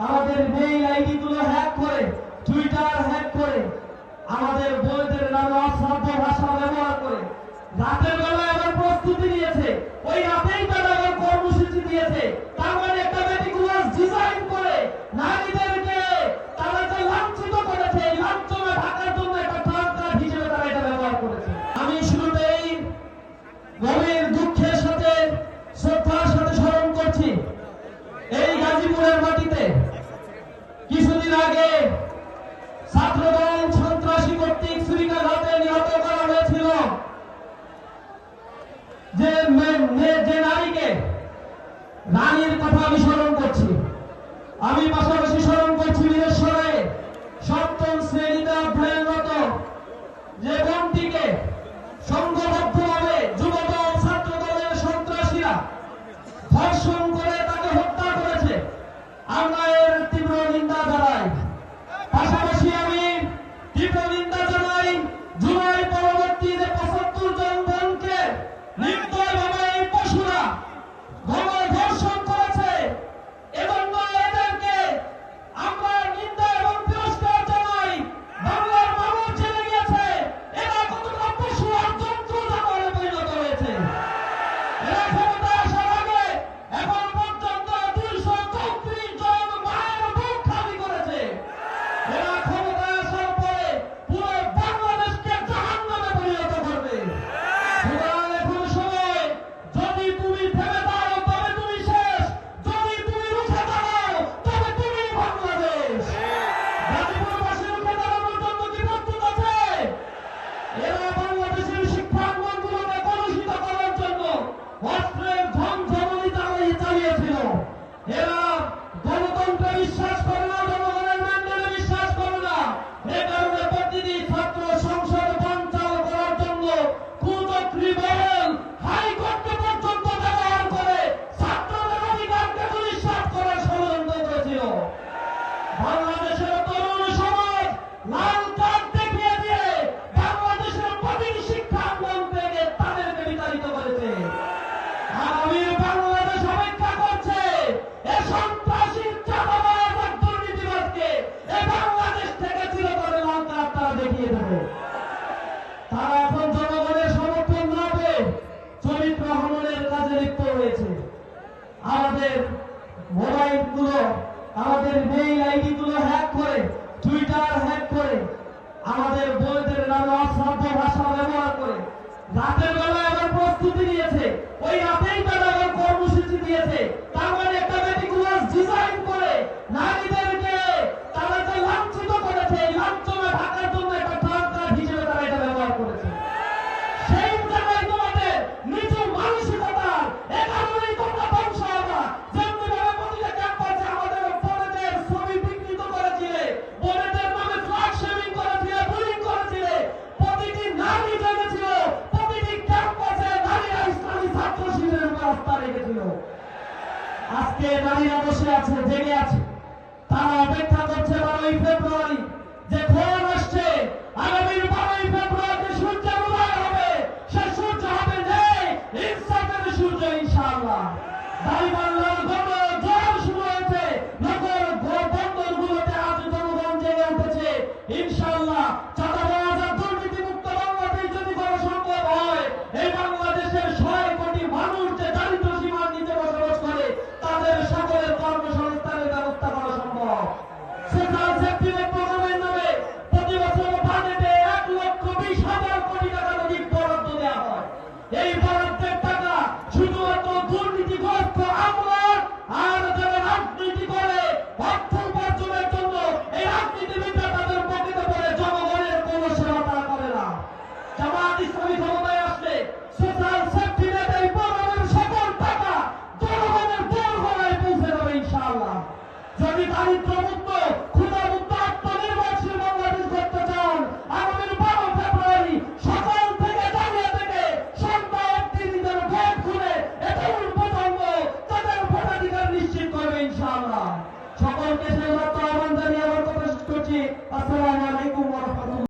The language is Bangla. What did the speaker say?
আমাদের মেইল আইডি গুলো হ্যাক করে, টুইটার হ্যাক করে, আমাদের বইদের নামে অশ্রাব্য ভাষা ব্যবহার করে রাতের বেলায় আবার প্রস্তুতি নিয়েছে, ওই রাতেই তারা আবার কর্মসূচি দিয়েছে। তার মানে একটা মেটিকুলাস ডিজাইন করে নারীদেরকে তারা যে লাঞ্ছিত করেছে, এই লাঞ্ছনা ঢাকার জন্য একটা ট্রাম্প কার্ড হিসেবে তারা এটা ব্যবহার করেছে। আমি শুরুতেই গভীর দুঃখের সাথে, শ্রদ্ধার সাথে স্মরণ করছি এই গাজীপুরের মাটিতে কিছুদিন আগে ছাত্রদল সন্ত্রাসী কর্তৃক ছুরিকাঘাতে নিহত করা হয়েছিল যে নারীকে, রানীর কথা আমি স্মরণ করছি। আমি পাশাপাশি স্মরণ করছি বীরেশ্বরে সপ্তম শ্রেণীতে অধ্যয়নরত যে বোনটিকে সংঘবদ্ধভাবে যুবদল ছাত্রদলের সন্ত্রাসীরা ধর্ষণ করে তাকে হত্যা করেছে। আমরা এর তীব্র নিন্দা জানাই। পাশাপাশি আমি তীব্র নিন্দা জানাই জুলাই পরবর্তী যে ৭৫ জন বোনকে নির্দয়ভাবে এই পশুরা ধর্ষণ করেছে এবং এদেরকে আমরা নিন্দা এবং তিরস্কার জানাই। বাংলার মানুষ জেনে গিয়েছে এরা কতটা পশু আর যন্ত্র জানোয়ারে পরিণত হয়েছে। এরা ক্ষমতায় আসার আগে এখন পর্যন্ত ২৩৪ জন মায়ের বুক খালি করেছে। এরা ক্ষমতায় আসার পরে পুরো বাংলাদেশকে জাহান্নামে পরিণত করবে। সুতরাং এখন সময়, যদি তুমি থেমে দাও তবে তুমি শেষ, যদি তুমি রুখে দাঁড়াও তবে তুমি বাংলাদেশ। গাজীপুরবাসী রুখে দাঁড়ানোর জন্য কি প্রস্তুত আছে? এরা বাংলাদেশের শিক্ষাঙ্গনগুলোকে কলুষিত করার জন্য অস্ত্রের ঝমঝমনি চালিয়েছিল। এরা গণতন্ত্রে বিশ্বাস করে না, জনগণের ম্যান্ডেটে বিশ্বাস করে না। এ কারণে প্রতিটি ছাত্র সংসদ বানচাল করার জন্য কুচক্রী বল হাইকোর্টকে পর্যন্ত ব্যবহার করে ছাত্রদের অধিকারকে দুলিশ্বাস করার ষড়যন্ত্র করেছিল। বাংলাদেশের তরুণ সমাজ লাল কার্ড দেখিয়ে দিয়ে বাংলাদেশের প্রতিটি শিক্ষাঙ্গন থেকে তাদেরকে বিতাড়িত করেছে। আগামীর বাংলাদেশ অপেক্ষা করছে এ সন্ত্রাসী চাঁদাবাজ আর দুর্নীতিবাজকে এ বাংলাদেশ থেকে চিরতরে লাল কার্ড তারা দেখিয়ে দেবে। তারা এখন জনগণের সমর্থন না পেয়ে চরিত্র হননের কাজে লিপ্ত হয়েছে। আমাদের মোবাইল গুলো, আমাদের মেইল আইডি গুলো হ্যাক করে, টুইটার হ্যাক করে, আমাদের বইদের নামে অশ্রাব্য ভাষা ব্যবহার করে রাতের বেলায় আবার প্রস্তুতি নিয়েছে, ওই রাতেই তারা আবার কর্মসূচি দিয়েছে। তার মানে একটা মেটিকুলাস ডিজাইন করে নারীদেরকে তারা যে লাঞ্ছিত করেছে, এই লাঞ্ছনা ঢাকার জন্য একটা ট্রাম্প কার্ড হিসেবে তারা এটা ব্যবহার করেছে। সেই জায়গায় তোমাদের নিচু মানসিকতা, এ কারণেই তোমরা ধ্বংস হবা। যেমনিভাবে প্রতিটা ক্যাম্পাসে আমাদের বোনেদের ছবি বিকৃত করেছিলে, বোনেদের নামে ফ্ল্যাগ শেমিং করেছিলে, বুলিং করেছিলে, প্রতিটি নারী জেগেছিল, প্রতিটি ক্যাম্পাসে নারীরা ইসলামী ছাত্র শিবিরের উপর আস্থা রেখেছিল। আজকে নারীরা বসে আছে, জেগে আছে, তারা অপেক্ষা করছে ১২ই ফেব্রুয়ারি যে ক্ষণ আসছে। আগামীর ১২ই ফেব্রুয়ারি সূর্যের উদয় হবে, সে সূর্য হবে নেই ইনসাফের সূর্য ইনশাআল্লাহ। দাঁড়িপাল্লার গণ জোয়ার শুরু হয়েছে, নগর বন্দরগুলোতে আজ জনগণ জেগে উঠেছে। ইনশাআল্লাহ চাঁদাবাজ আর দুর্নীতিমুক্ত বাংলাদেশ যদি করা সম্ভব হয়, এই বাংলাদেশের ৬০ কোটি মানুষ যে দারিদ্র সীমার নিচে বসবাস করে তাদের সকলের কর্মসংস্থানের ব্যবস্থা করা সম্ভব। সোশ্যাল সেফটি নেট প্রোগ্রামের নামে প্রতি বছর বাজেটে ১,২০,০০০ কোটি টাকার অধিক বরাদ্দ দেওয়া হয়। এই বরাদ্দের টাকা শুধুমাত্র দুর্নীতিগ্রস্ত আমলা আর যারা রাজনীতি করে অর্থ উপার্জনের জন্য, এই রাজনীতিবিদরা তাদের পকেটে পড়ে, জনগণের কোন সেবা তারা করে না। জামায়াত ইসলামী ক্ষমতায় আসলে সোশ্যাল সেফটি নেট এই প্রোগ্রামের সকল টাকা জনগণের দোরগোড়ায় পৌঁছে যাবে ইনশাআল্লাহ। যদি দারিদ্র্যমুক্ত, ক্ষুধামুক্ত, আত্মনির্ভরশীল বাংলাদেশ করতে চান, আগামী ১২ ফেব্রুয়ারি সকাল থেকে দাঁড়িয়ে থেকে সন্ধ্যা অব্দি নিজের ভোট খুলে এটা প্রজন্ম তাদের ভোটাধিকার নিশ্চিত করবে ইনশাআল্লাহ। সকলকে সেই আহ্বান জানিয়ে আমার কথা শেষ করছি। আসসালামু আলাইকুম ওয়া রাহমাতুল্লাহ।